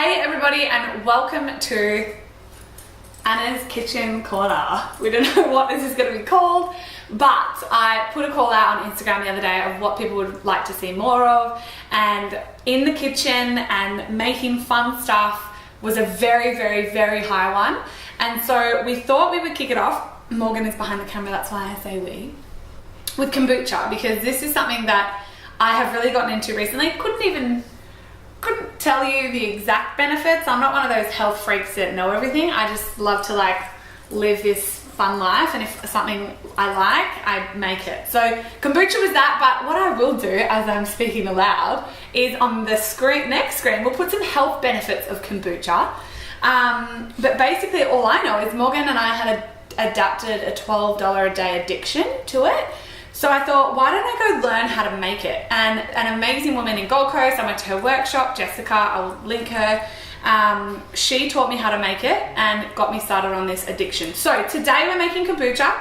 Hey everybody, and welcome to Anna's Kitchen Corner. We don't know what this is going to be called, but I put a call out on Instagram the other day of what people would like to see more of, and in the kitchen and making fun stuff was a very high one. And so we thought we would kick it off. Morgan is behind the camera, that's why I say we. With kombucha, because this is something that I have really gotten into recently. Couldn't tell you the exact benefits. I'm not one of those health freaks that know everything. I just love to live this fun life, and if something I like, I make it. So kombucha was that, but what I will do as I'm speaking aloud is on the next screen, we'll put some health benefits of kombucha. But basically all I know is Morgan and I had adapted a $12 a day addiction to it. So I thought, why don't I go learn how to make it? And an amazing woman in Gold Coast, I went to her workshop, Jessica, I'll link her. She taught me how to make it and got me started on this addiction. So today we're making kombucha.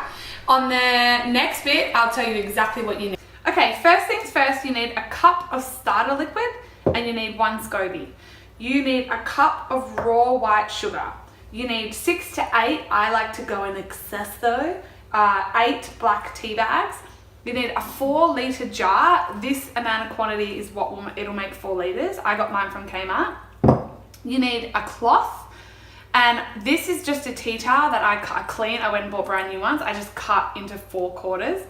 On the next bit, I'll tell you exactly what you need. Okay, first things first, you need a cup of starter liquid and you need 1 SCOBY. You need a cup of raw white sugar. You need 6 to 8, I like to go in excess though, 8 black tea bags. You need a 4-litre jar. This amount of quantity is what it'll make 4 litres. I got mine from Kmart. You need a cloth, and this is just a tea towel that I clean. I went and bought brand new ones. I just cut into 4 quarters.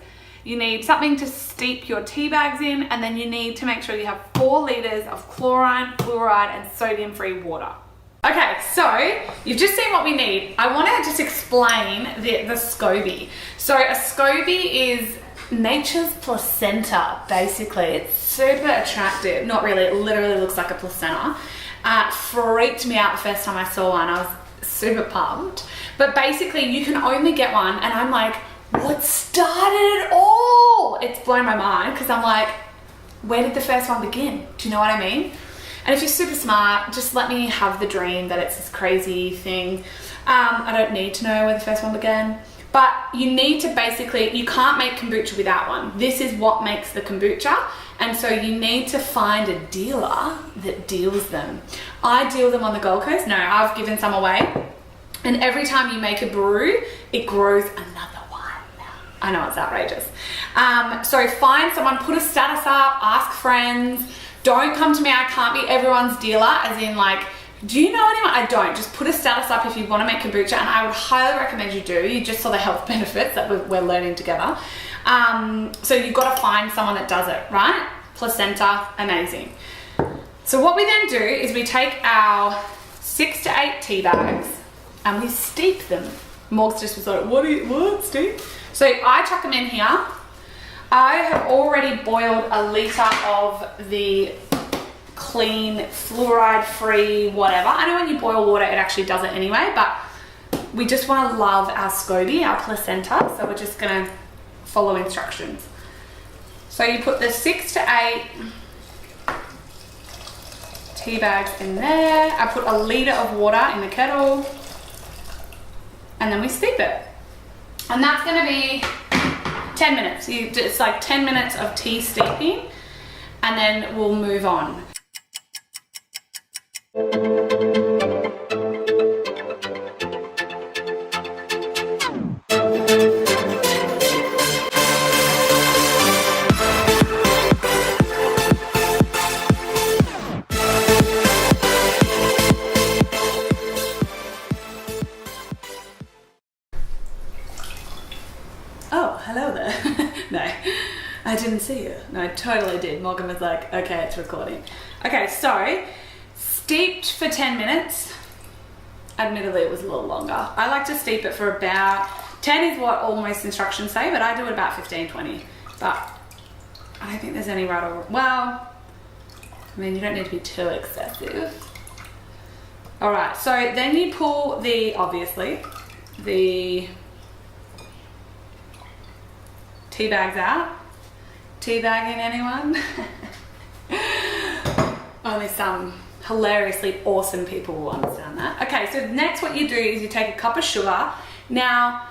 You need something to steep your tea bags in, and then you need to make sure you have 4 litres of chlorine, fluoride, and sodium-free water. Okay, so you've just seen what we need. I want to just explain the SCOBY. So a SCOBY is nature's placenta, basically. It's super attractive. Not really, it literally looks like a placenta. Freaked me out the first time I saw one. I was super pumped. But basically you can only get one, and I'm like, what started it all? It's blown my mind, because I'm like, where did the first one begin? Do you know what I mean? And if you're super smart, just let me have the dream that it's this crazy thing. I don't need to know where the first one began. But you need to basically, you can't make kombucha without one. This is what makes the kombucha. And so you need to find a dealer that deals them. I deal them on the Gold Coast. No, I've given some away. And every time you make a brew, it grows another one. I know it's outrageous. So find someone, put a status up, ask friends. Don't come to me, I can't be everyone's dealer, as in do you know anyone? I don't. Just put a status up if you want to make kombucha, and I would highly recommend you do. You just saw the health benefits that we're learning together. So you've got to find someone that does it, right? Placenta, amazing. So what we then do is we take our 6 to 8 tea bags and we steep them. Morgs just was like, what, steep? So I chuck them in here. I have already boiled a litre of the clean, fluoride-free, whatever. I know when you boil water, it actually does it anyway, but we just want to love our SCOBY, our placenta, so we're just going to follow instructions. So you put the 6 to 8 tea bags in there. I put a litre of water in the kettle, and then we steep it. And that's going to be 10 minutes. It's like 10 minutes of tea steeping, and then we'll move on. Oh, hello there. No, I didn't see you. No, I totally did. Morgan was like, okay, it's recording. Okay, so steeped for 10 minutes. Admittedly, it was a little longer. I like to steep it for about 10 is what all most instructions say, but I do it about 15, 20. But I don't think there's any right or, well, I mean, you don't need to be too excessive. All right, so then you pull obviously, the tea bags out. Tea bagging, anyone? Only some hilariously awesome people will understand that. Okay, so next what you do is you take a cup of sugar. Now,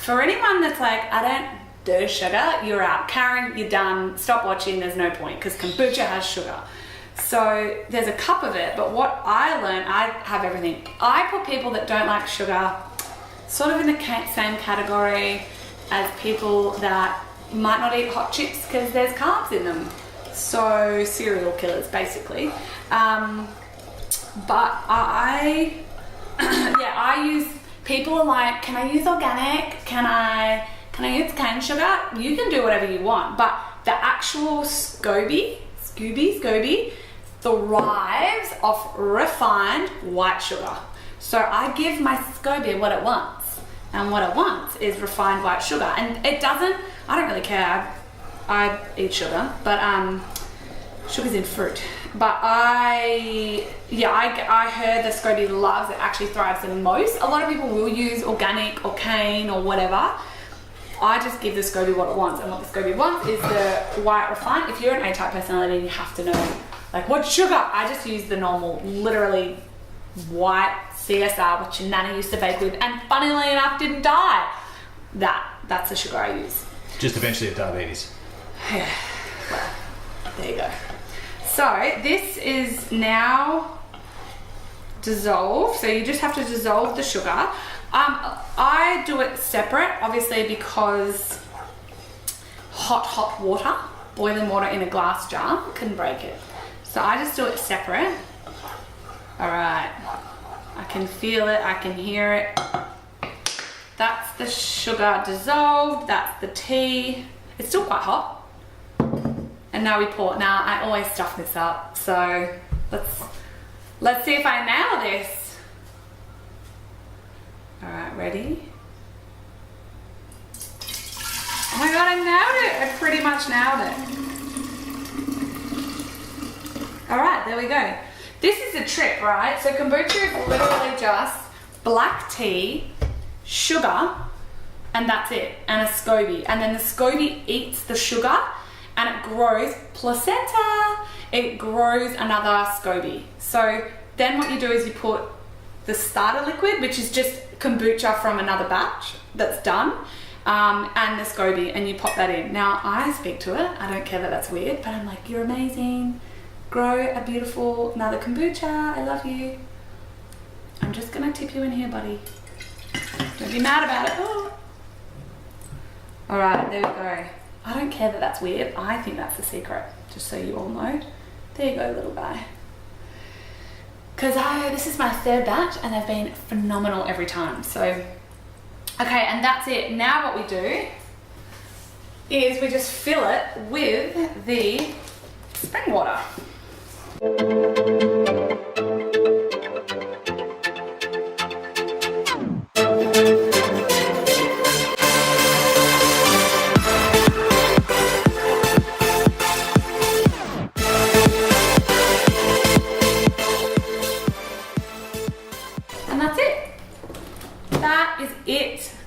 for anyone that's like, I don't do sugar, you're out. Karen, you're done. Stop watching, there's no point, because kombucha has sugar. So there's a cup of it, but what I learned, I have everything. I put people that don't like sugar sort of in the same category as people that might not eat hot chips because there's carbs in them. So serial killers, basically. But I use, people are like, can I use organic? Can I use cane sugar? You can do whatever you want, but the actual Scooby thrives off refined white sugar. So I give my Scooby what it wants, and what it wants is refined white sugar. And it doesn't, I don't really care. I eat sugar, but sugar's in fruit. But I heard the Scooby loves, it actually thrives the most. A lot of people will use organic or cane or whatever. I just give the Scooby what it wants, and what the Scooby wants is the white refined. If you're an A-type personality, you have to know, like, what sugar? I just use the normal, literally white CSR, which Nana used to bake with, and funnily enough, didn't die. That's the sugar I use. Just eventually have diabetes. Yeah, well, there you go. So this is now dissolved, so you just have to dissolve the sugar. I do it separate, obviously, because hot water, boiling water in a glass jar can break it. So I just do it separate. All right, I can feel it, I can hear it. That's the sugar dissolved, that's the tea. It's still quite hot. And now we pour. Now I always stuff this up, so let's see if I nail this. All right, ready? Oh my God, I nailed it. I pretty much nailed it. All right, there we go. This is the trick, right? So kombucha is literally just black tea, sugar, and that's it, and a SCOBY. And then the SCOBY eats the sugar and it grows placenta. It grows another SCOBY. So then what you do is you put the starter liquid, which is just kombucha from another batch that's done, and the SCOBY, and you pop that in. Now I speak to it. I don't care that that's weird, but I'm like, you're amazing. Grow a beautiful another kombucha. I love you. I'm just gonna tip you in here, buddy. Don't be mad about it. Oh. All right, there we go. I don't care that that's weird. I think that's the secret, just so you all know. There you go, little guy. Because this is my third batch and they've been phenomenal every time. So, okay, and that's it. Now what we do is we just fill it with the spring water.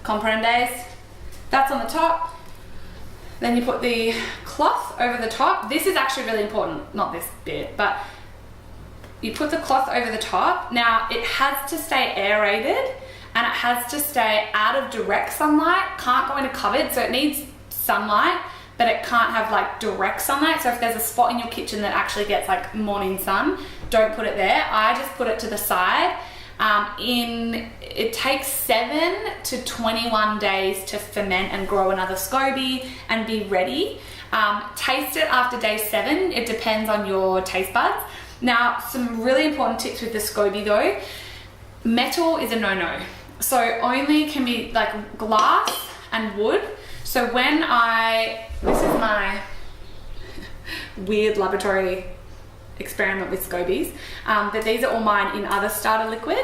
Comprendes? That's on the top. Then you put the cloth over the top. This is actually really important, not this bit, but you put the cloth over the top. Now it has to stay aerated and it has to stay out of direct sunlight. Can't go in a cupboard, so it needs sunlight, but it can't have like direct sunlight. So if there's a spot in your kitchen that actually gets like morning sun, don't put it there. I just put it to the side. It takes 7 to 21 days to ferment and grow another SCOBY and be ready. Taste it after day 7. It depends on your taste buds. Now, some really important tips with the SCOBY though. Metal is a no-no. So only can be like glass and wood. So this is my weird laboratory experiment with SCOBYs, but these are all mine in other starter liquid,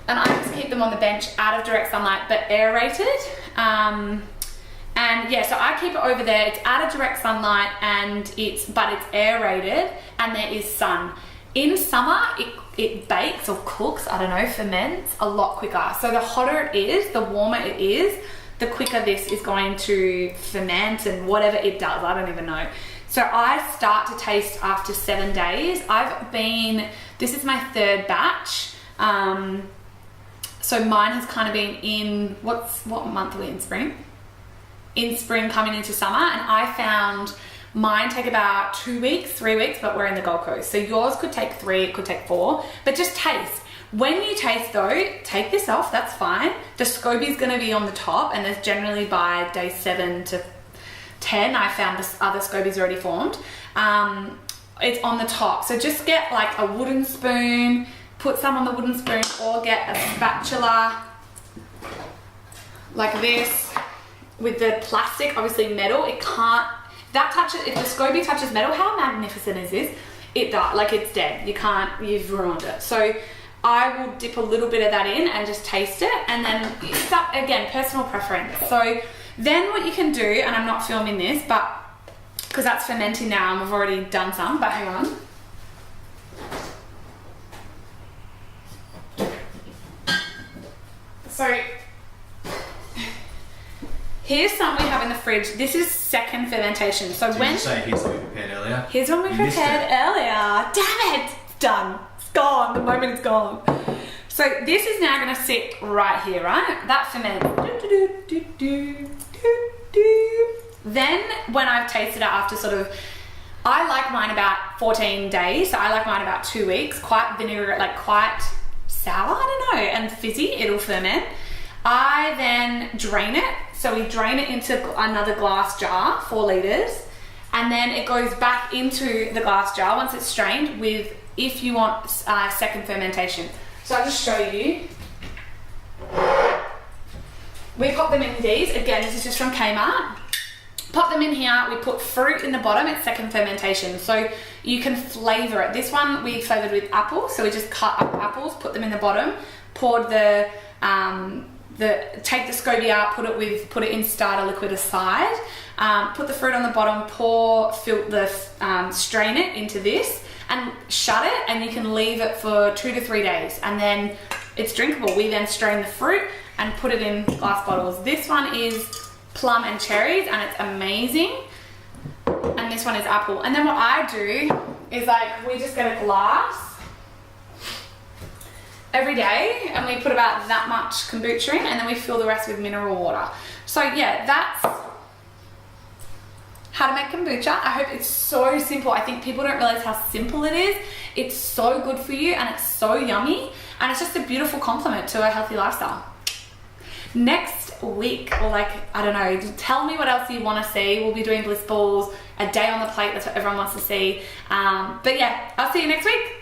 and I just keep them on the bench out of direct sunlight but aerated, and yeah, so I keep it over there. It's out of direct sunlight but it's aerated and there is sun. In summer it bakes or cooks, I don't know, ferments a lot quicker. So the hotter it is, the warmer it is, the quicker this is going to ferment and whatever it does, I don't even know. So I start to taste after 7 days. This is my third batch. So mine has kind of been in, what month are we in? Spring? In spring coming into summer. And I found Mine take about 2 weeks, 3 weeks, but we're in the Gold Coast. So yours could take 3, it could take 4, but just taste. When you taste though, take this off, that's fine. The SCOBY's gonna be on the top, and there's generally by day 7 to 10, I found this other SCOBY's already formed. It's on the top. So just get like a wooden spoon, put some on the wooden spoon, or get a spatula like this with the plastic, obviously metal. It can't, that touches, if the SCOBY touches metal, how magnificent is this? It does, like it's dead. You can't, you've ruined it. So I will dip a little bit of that in and just taste it, and then it's up, again, personal preference. So then what you can do, and I'm not filming this, but because that's fermenting now and we've already done some, but hang on. So here's some we have in the fridge. This is second fermentation. So Did you say here's what we prepared earlier? Here's what we prepared earlier. Damn it! It's done. It's gone. The moment it's gone. So this is now going to sit right here, right? That ferments. Then when I've tasted it after sort of, I like mine about 14 days. So I like mine about 2 weeks. Quite vinegar, like quite sour, I don't know, and fizzy. It'll ferment. I then drain it. So we drain it into another glass jar, 4 litres, and then it goes back into the glass jar once it's strained with, if you want second fermentation. So I'll just show you. We pop them in these. Again, this is just from Kmart. Pop them in here. We put fruit in the bottom. It's second fermentation. So you can flavour it. This one we flavoured with apple. So we just cut up apples, put them in the bottom, poured take the SCOBY out, put it in starter liquid aside, put the fruit on the bottom, strain it into this and shut it, and you can leave it for 2 to 3 days, and then it's drinkable. We then strain the fruit and put it in glass bottles. This one is plum and cherries, and it's amazing. And this one is apple. And then what I do is, like, we just get a glass every day, and we put about that much kombucha in, and then we fill the rest with mineral water. So yeah, that's how to make kombucha. I hope it's so simple. I think people don't realize how simple it is. It's so good for you, and it's so yummy, and it's just a beautiful complement to a healthy lifestyle. Next week, or like, I don't know, tell me what else you want to see. We'll be doing bliss balls, a day on the plate, that's what everyone wants to see. But yeah, I'll see you next week.